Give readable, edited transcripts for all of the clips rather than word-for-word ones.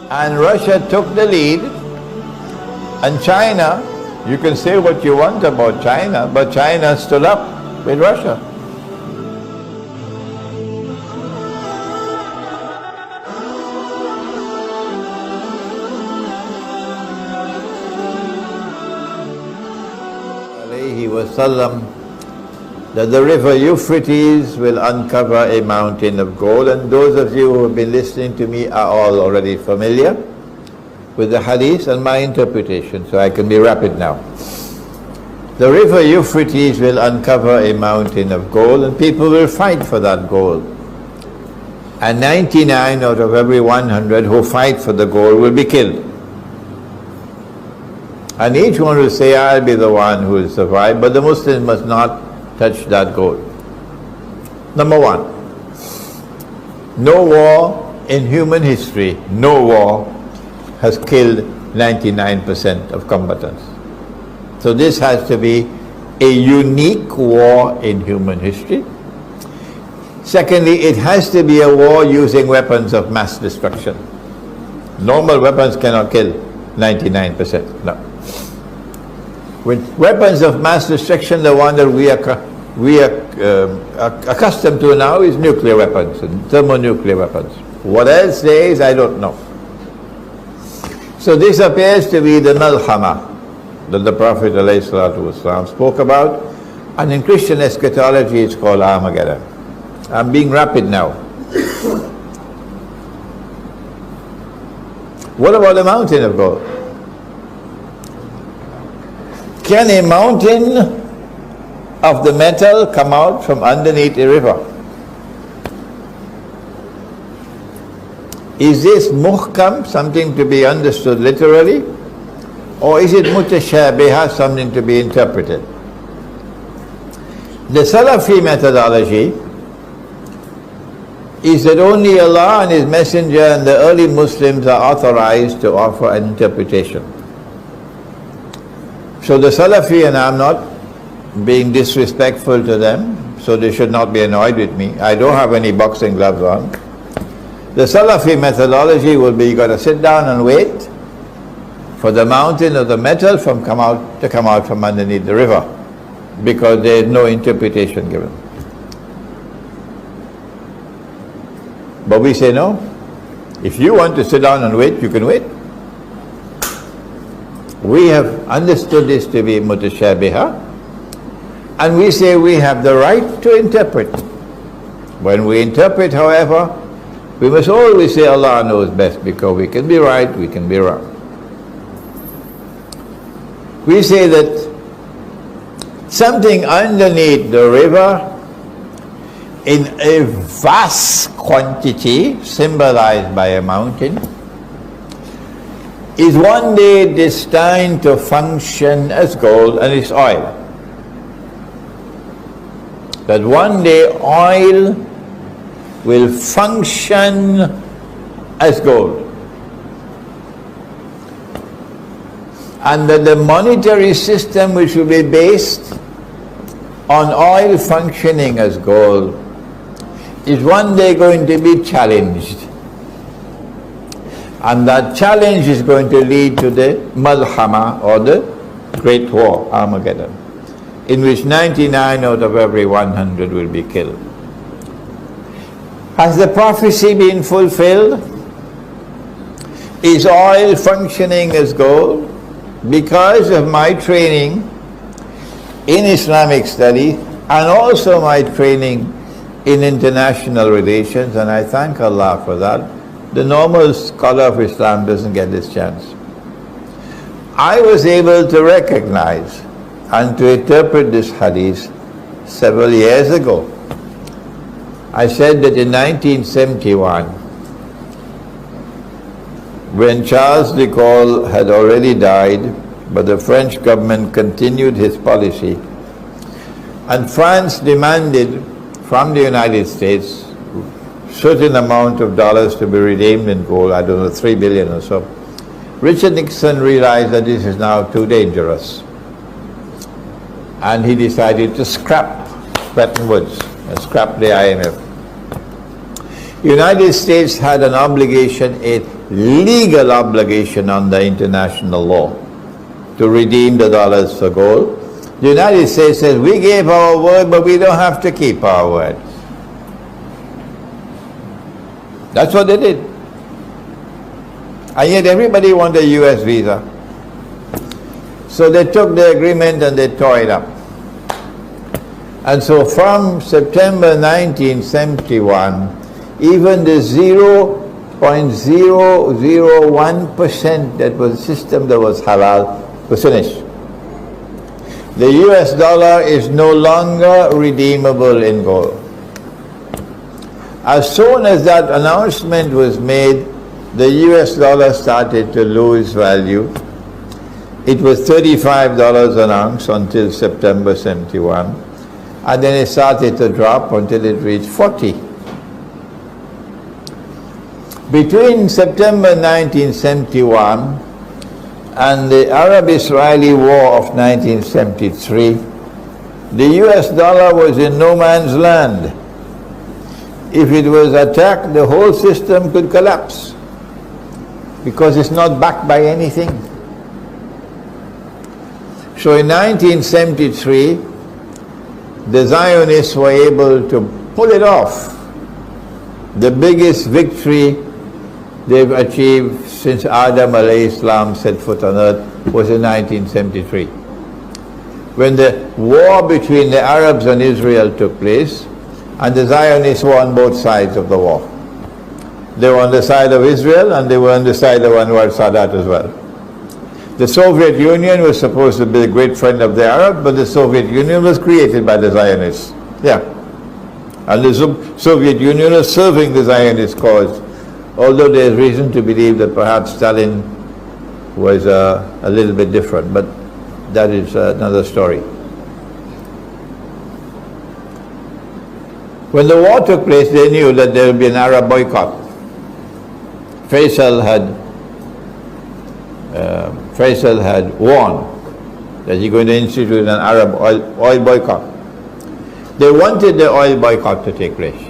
And Russia took the lead, and China, you can say what you want about China, but China stood up with Russia. Wasallam, that the river Euphrates will uncover a mountain of gold, and those of you who have been listening to me are all already familiar with the hadith and my interpretation, so I can be rapid now. The river Euphrates will uncover a mountain of gold, and people will fight for that gold. And 99 out of every 100 who fight for the gold will be killed. And each one will say, I'll be the one who will survive, but the Muslims must not touch that gold. Number one, no war in human history, no war has killed 99% of combatants. So this has to be a unique war in human history. Secondly, it has to be a war using weapons of mass destruction. Normal weapons cannot kill 99%, no. With weapons of mass destruction, the one that we are accustomed to now is nuclear weapons and thermonuclear weapons. What else there is, I don't know. So this appears to be the malhama that the Prophet ﷺ spoke about, and in Christian eschatology it's called Armageddon. I'm being rapid now. What about the mountain of gold? Can a mountain of the metal come out from underneath a river? Is this muhkam, something to be understood literally? Or is it mutashabiha, something to be interpreted? The Salafi methodology is that only Allah and His Messenger and the early Muslims are authorized to offer an interpretation. So the Salafi, and I'm not being disrespectful to them, so they should not be annoyed with me. I don't have any boxing gloves on. The Salafi methodology will be, you got to sit down and wait for the mountain of the metal to come out from underneath the river, because there is no interpretation given. But we say no. If you want to sit down and wait, you can wait. We have understood this to be mutashabiha, and we say we have the right to interpret. When we interpret, however, we must always say Allah knows best, because we can be right, we can be wrong. We say that something underneath the river in a vast quantity, symbolized by a mountain, is one day destined to function as gold, and it's oil. That one day oil will function as gold. And that the monetary system, which will be based on oil functioning as gold, is one day going to be challenged. And that challenge is going to lead to the Malhama, or the Great War, Armageddon, in which 99 out of every 100 will be killed. Has the prophecy been fulfilled? Is oil functioning as gold? Because of my training in Islamic studies and also my training in international relations, and I thank Allah for that, the normal scholar of Islam doesn't get this chance. I was able to recognize and to interpret this hadith several years ago. I said that in 1971, when Charles de Gaulle had already died, but the French government continued his policy, and France demanded from the United States certain amount of dollars to be redeemed in gold, I don't know, 3 billion or so. Richard Nixon realized that this is now too dangerous, and he decided to scrap Bretton Woods and scrap the IMF. United States had an obligation, a legal obligation under international law to redeem the dollars for gold. The United States says, we gave our word, but we don't have to keep our word. That's what they did. And yet everybody wanted a US visa. So they took the agreement and they tore it up. And so from September 1971, even the 0.001% that was system that was halal was finished. The US dollar is no longer redeemable in gold. As soon as that announcement was made, the US dollar started to lose value. It was $35 an ounce until September 71, and then it started to drop until it reached 40. Between September 1971 and the Arab-Israeli War of 1973, the US dollar was in no man's land. If it was attacked, the whole system could collapse because it's not backed by anything. So in 1973, the Zionists were able to pull it off. The biggest victory they've achieved since Adam alayhi salam set foot on earth was in 1973. When the war between the Arabs and Israel took place, and the Zionists were on both sides of the war. They were on the side of Israel and they were on the side of Anwar Sadat as well. The Soviet Union was supposed to be a great friend of the Arab, but the Soviet Union was created by the Zionists. Yeah. And the Soviet Union was serving the Zionist cause, although there's reason to believe that perhaps Stalin was a little bit different, but that is another story. When the war took place, they knew that there would be an Arab boycott. Faisal had warned that he's going to institute an Arab oil boycott. They wanted the oil boycott to take place.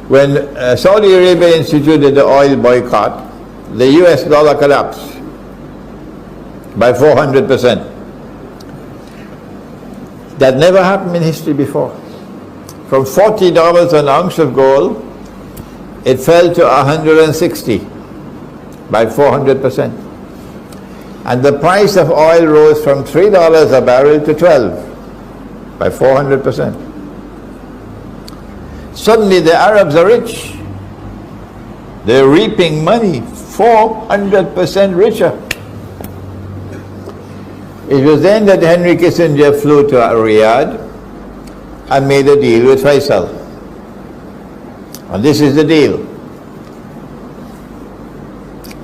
When Saudi Arabia instituted the oil boycott, the US dollar collapsed by 400%. That never happened in history before. From $40 an ounce of gold, it fell to $160 by 400%. And the price of oil rose from $3 a barrel to $12 by 400%. Suddenly the Arabs are rich. They're reaping money, 400% richer. It was then that Henry Kissinger flew to Riyadh and made a deal with Faisal. And this is the deal.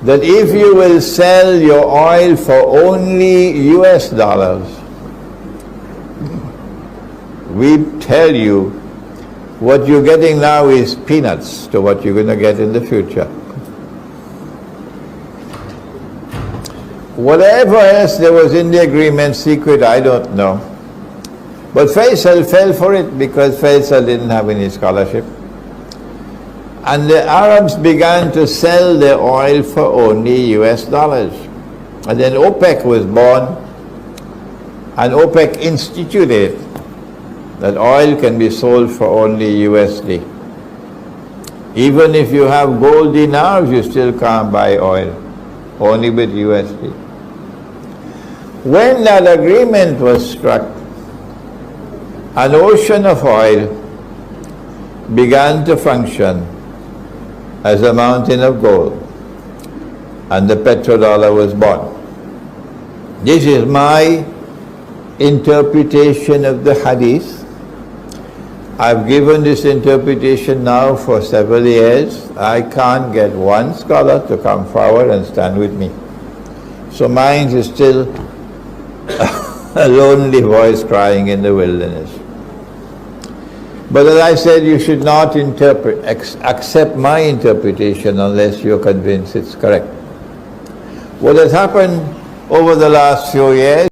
That if you will sell your oil for only US dollars, we tell you what you're getting now is peanuts to what you're going to get in the future. Whatever else there was in the agreement, secret, I don't know. But Faisal fell for it because Faisal didn't have any scholarship. And the Arabs began to sell their oil for only US dollars. And then OPEC was born, and OPEC instituted that oil can be sold for only USD. Even if you have gold dinars, you still can't buy oil, only with USD. When that agreement was struck, an ocean of oil began to function as a mountain of gold, and the petrodollar was born. This is my interpretation of the hadith. I've given this interpretation now for several years. I can't get one scholar to come forward and stand with me. So mine is still a lonely voice crying in the wilderness. But as I said, you should not accept my interpretation unless you're convinced it's correct. What has happened over the last few years